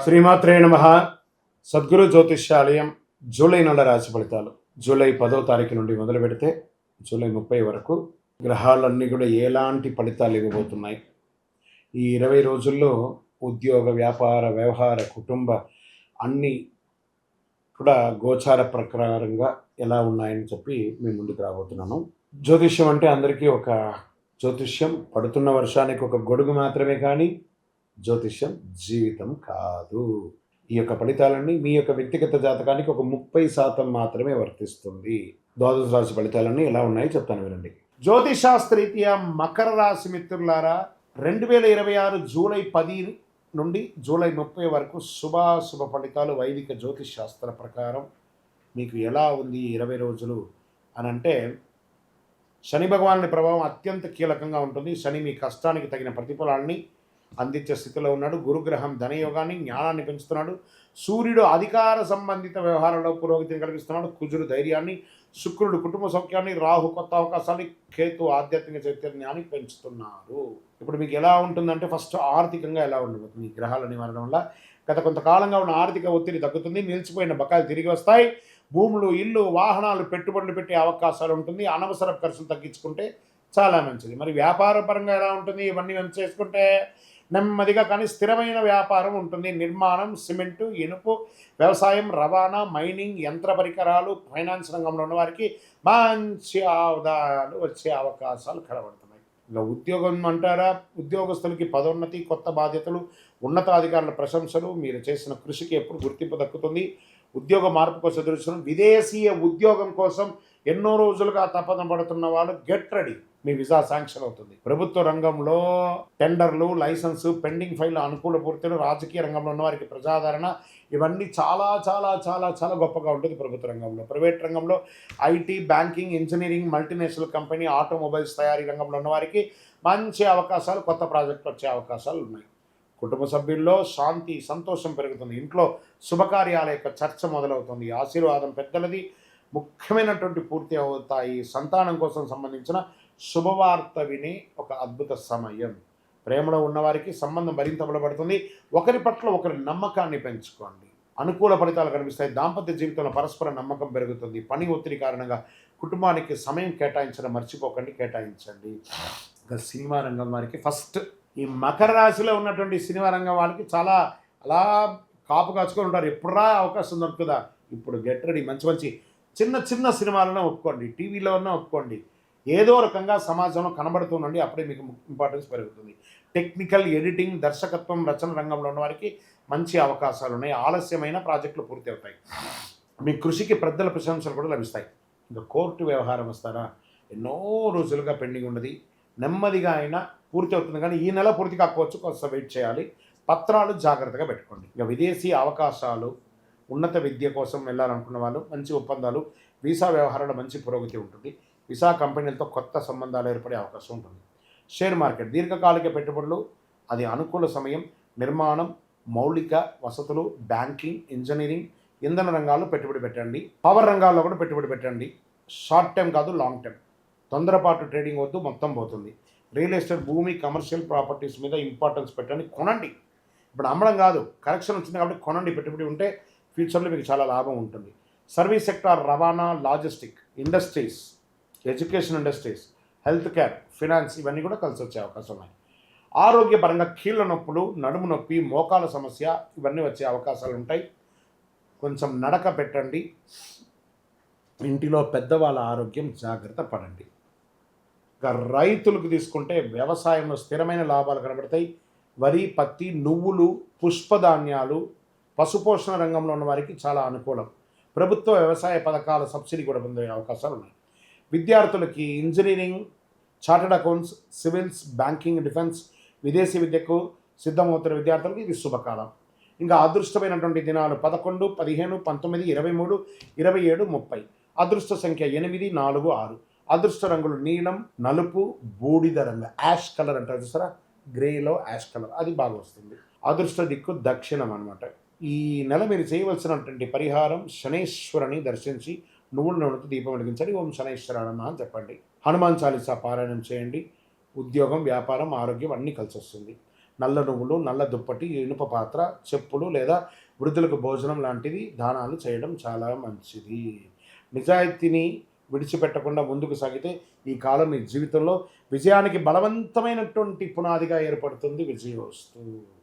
శ్రీమాత్రే నమః. సద్గురు జ్యోతిష్యాలయం జూలై నెల రాశి ఫలితాలు. జూలై 10వ తారీఖు నుండి మొదలు పెడితే జూలై 30 వరకు గ్రహాలన్నీ కూడా ఎలాంటి ఫలితాలు ఇవ్వబోతున్నాయి, ఈ 20 రోజుల్లో ఉద్యోగ, వ్యాపార, వ్యవహార, కుటుంబ అన్నీ కూడా గోచార ప్రకారంగా ఎలా ఉన్నాయని చెప్పి మీ ముందుకు రాబోతున్నాను. జ్యోతిష్యం అంటే అందరికీ ఒక జ్యోతిష్యం పడుతున్న వర్షానికి ఒక గొడుగు మాత్రమే, కానీ జ్యోతిష్యం జీవితం కాదు. ఈ యొక్క ఫలితాలన్నీ మీ యొక్క వ్యక్తిగత జాతకానికి ఒక 30% మాత్రమే వర్తిస్తుంది. ద్వాదశ రాశి ఫలితాలన్నీ ఎలా ఉన్నాయో చెప్తాను, వినండి. జ్యోతిషాస్త్రరీత్యా మకర రాశి మిత్రులారా, 2026 జూలై 10 నుండి జూలై 30 వరకు శుభాశుభ ఫలితాలు వైదిక జ్యోతిష్ శాస్త్ర ప్రకారం మీకు ఎలా ఉంది 20 రోజులు అని అంటే, శని భగవానుడి ప్రభావం అత్యంత కీలకంగా ఉంటుంది. శని మీ కష్టానికి తగిన ప్రతిఫలాన్ని అందించే స్థితిలో ఉన్నాడు. గురుగ్రహం ధనయోగాన్ని, జ్ఞానాన్ని పెంచుతున్నాడు. సూర్యుడు అధికార సంబంధిత వ్యవహారంలో పురోగతిని కలిగిస్తున్నాడు. కుజుడు ధైర్యాన్ని, శుక్రుడు కుటుంబ సౌఖ్యాన్ని, రాహు కొత్త అవకాశాన్ని, కేతు ఆధ్యాత్మిక చైతన్యాన్ని పెంచుతున్నారు. ఇప్పుడు మీకు ఎలా ఉంటుందంటే, ఫస్ట్ ఆర్థికంగా ఎలా ఉండబోతుంది. గ్రహాల నివారణ వల్ల గత కొంతకాలంగా ఉన్న ఆర్థిక ఒత్తిడి తగ్గుతుంది. నిలిచిపోయిన బకాయిలు తిరిగి వస్తాయి. భూములు, ఇల్లు, వాహనాలు, పెట్టుబడులు పెట్టే అవకాశాలు ఉంటుంది. అనవసర ఖర్చులు తగ్గించుకుంటే చాలా మంచిది. మరి వ్యాపార పరంగా ఎలా ఉంటుంది, ఇవన్నీ మేము చేసుకుంటే నెమ్మదిగా కానీ స్థిరమైన వ్యాపారం ఉంటుంది. నిర్మాణం, సిమెంటు, ఇనుపు, వ్యవసాయం, రవాణా, మైనింగ్, యంత్ర పరికరాలు, ఫైనాన్స్ రంగంలో ఉన్న వారికి మంచి ఆదాయాలు వచ్చే అవకాశాలు కనబడుతున్నాయి. ఇంకా ఉద్యోగం అంటారా, ఉద్యోగస్తులకి పదోన్నతి, కొత్త బాధ్యతలు, ఉన్నతాధికారుల ప్రశంసలు, మీరు చేసిన కృషికి ఎప్పుడు గుర్తింపు దక్కుతుంది. ఉద్యోగ మార్పు కోసం ఎదురుచూస్తున్న విదేశీయ ఉద్యోగం కోసం ఎన్నో రోజులుగా తపన పడుతున్న వాళ్ళు గెట్ రెడీ, మీ వీసా శాంక్షన్ అవుతుంది. ప్రభుత్వ రంగంలో టెండర్లు, లైసెన్సు, పెండింగ్ ఫైల్, అనుకూల పూర్తులు, రాజకీయ రంగంలో ఉన్న వారికి ప్రజాదరణ, ఇవన్నీ చాలా చాలా చాలా చాలా గొప్పగా ఉంటుంది ప్రభుత్వ రంగంలో. ప్రైవేట్ రంగంలో IT, banking, engineering, multinational company, automobiles తయారీ రంగంలో ఉన్న వారికి మంచి అవకాశాలు, కొత్త ప్రాజెక్టులు వచ్చే అవకాశాలు ఉన్నాయి. కుటుంబ సభ్యుల్లో శాంతి, సంతోషం పెరుగుతుంది. ఇంట్లో శుభకార్యాల యొక్క చర్చ మొదలవుతుంది. ఆశీర్వాదం పెద్దలది, ముఖ్యమైనటువంటి పూర్తి అవుతాయి. సంతానం కోసం సంబంధించిన శుభవార్త వినే ఒక అద్భుత సమయం. ప్రేమలో ఉన్నవారికి సంబంధం మరింత బలపడుతుంది. ఒకరి పట్ల ఒకరి నమ్మకాన్ని పెంచుకోండి. అనుకూల ఫలితాలు కనిపిస్తాయి. దాంపత్య జీవితంలో పరస్పర నమ్మకం పెరుగుతుంది. పని ఒత్తిడి కారణంగా కుటుంబానికి సమయం కేటాయించడం మర్చిపోకండి, కేటాయించండి. ఇంకా సినిమా రంగం వారికి ఫస్ట్, ఈ మకర రాశిలో ఉన్నటువంటి సినిమా రంగం వాళ్ళకి చాలా అలా కాపు కాచుకొని ఉంటారు. ఎప్పుడురా అవకాశం దొరుకుతుందా. ఇప్పుడు గెట్ రెడీ. మంచి మంచి చిన్న చిన్న సినిమాలను ఒప్పుకోండి, టీవీలో ఉన్న ఒప్పుకోండి. ఏదో రకంగా సమాజంలో కనబడుతుండండి, అప్పుడే మీకు ఇంపార్టెన్స్ పెరుగుతుంది. టెక్నికల్, ఎడిటింగ్, దర్శకత్వం, రచన రంగంలో ఉన్న వారికి మంచి అవకాశాలు ఉన్నాయి. ఆలస్యమైన ప్రాజెక్టులు పూర్తి అవుతాయి. మీ కృషికి పెద్దల ప్రశంసలు కూడా లభిస్తాయి. ఇంకా కోర్టు వ్యవహారం వస్తారా, ఎన్నో రోజులుగా పెండింగ్ ఉన్నది, నెమ్మదిగా అయినా పూర్తి అవుతుంది. కానీ ఈ నెల పూర్తి కాకపోవచ్చు, కొంచెం వెయిట్ చేయాలి. పత్రాలు జాగ్రత్తగా పెట్టుకోండి. ఇక విదేశీ అవకాశాలు, ఉన్నత విద్య కోసం వెళ్ళాలనుకున్న వాళ్ళు మంచి ఒప్పందాలు, వీసా వ్యవహారాలు మంచి పురోగతి ఉంటుంది. వీసా కంపెనీలతో కొత్త సంబంధాలు ఏర్పడే అవకాశం ఉంటుంది. షేర్ మార్కెట్, దీర్ఘకాలిక పెట్టుబడులు, అది అనుకూల సమయం. నిర్మాణం, మౌలిక వసతులు, బ్యాంకింగ్, ఇంజనీరింగ్, ఇంధన రంగాల్లో పెట్టుబడి పెట్టండి. పవర్ రంగాల్లో కూడా పెట్టుబడి పెట్టండి. షార్ట్ టైం కాదు, లాంగ్ టైం. తొందరపాటు ట్రేడింగ్ వద్దు, మొత్తం పోతుంది. రియల్ ఎస్టేట్, భూమి, కమర్షియల్ ప్రాపర్టీస్ మీద ఇంపార్టెన్స్ పెట్టండి. కొనండి. ఇప్పుడు అమ్మడం కాదు, కరెక్షన్ వచ్చింది కాబట్టి కొనండి. పెట్టుబడి ఉంటే ఫ్యూచర్లో మీకు చాలా లాభం ఉంటుంది. సర్వీస్ సెక్టార్, రవాణా, logistic, industries, education industries, health care, finance, ఇవన్నీ కూడా కలిసి వచ్చే అవకాశం ఉన్నాయి. ఆరోగ్యపరంగా కీళ్ళ నొప్పులు, నడుము నొప్పి, మోకాల సమస్య, ఇవన్నీ వచ్చే అవకాశాలు ఉంటాయి. కొంచెం నడక పెట్టండి. ఇంటిలో పెద్దవాళ్ళ ఆరోగ్యం జాగ్రత్త పడండి. ఇక రైతులకు తీసుకుంటే వ్యవసాయంలో స్థిరమైన లాభాలు కనబడతాయి. వరి, పత్తి, నువ్వులు, పుష్పధాన్యాలు, పశుపోషణ రంగంలో ఉన్న వారికి చాలా అనుకూలం. ప్రభుత్వ వ్యవసాయ పథకాల సబ్సిడీ కూడా పొందే అవకాశాలు ఉన్నాయి. విద్యార్థులకి engineering, chartered accounts, civils, banking, defence, విదేశీ విద్యకు సిద్ధమవుతున్న విద్యార్థులకు ఇది శుభకాలం. ఇంకా అదృష్టమైనటువంటి దినాలు 11, 15, 19, 23, 27, 30. అదృష్ట సంఖ్య 8, 4, 6. అదృష్ట రంగులు నీలం, నలుపు, బూడిద రంగు, యాష్ కలర్ అంటారు చూసారా, గ్రేలో యాష్ కలర్, అది బాగా వస్తుంది. అదృష్ట దిక్కు దక్షిణం అనమాట. ఈ నెల మీరు చేయవలసినటువంటి పరిహారం, శనేశ్వరుని దర్శించి నువ్వుల నూనెతో దీపం వెలిగించండి. ఓం శనేశ్వరాయ నమః అని చెప్పండి. హనుమాన్ చాలీసా పారాయణం చేయండి. ఉద్యోగం, వ్యాపారం, ఆరోగ్యం అన్నీ కలిసి వస్తుంది. నల్ల నువ్వులు, నల్ల దుప్పటి, ఇనుప పాత్ర, చెప్పులు లేదా వృద్ధులకు భోజనం లాంటివి దానాలు చేయడం చాలా మంచిది. నిజాయితీని విడిచిపెట్టకుండా ముందుకు సాగితే ఈ కాలం మీ జీవితంలో విజయానికి బలవంతమైనటువంటి పునాదిగా ఏర్పడుతుంది. విజయోస్తు.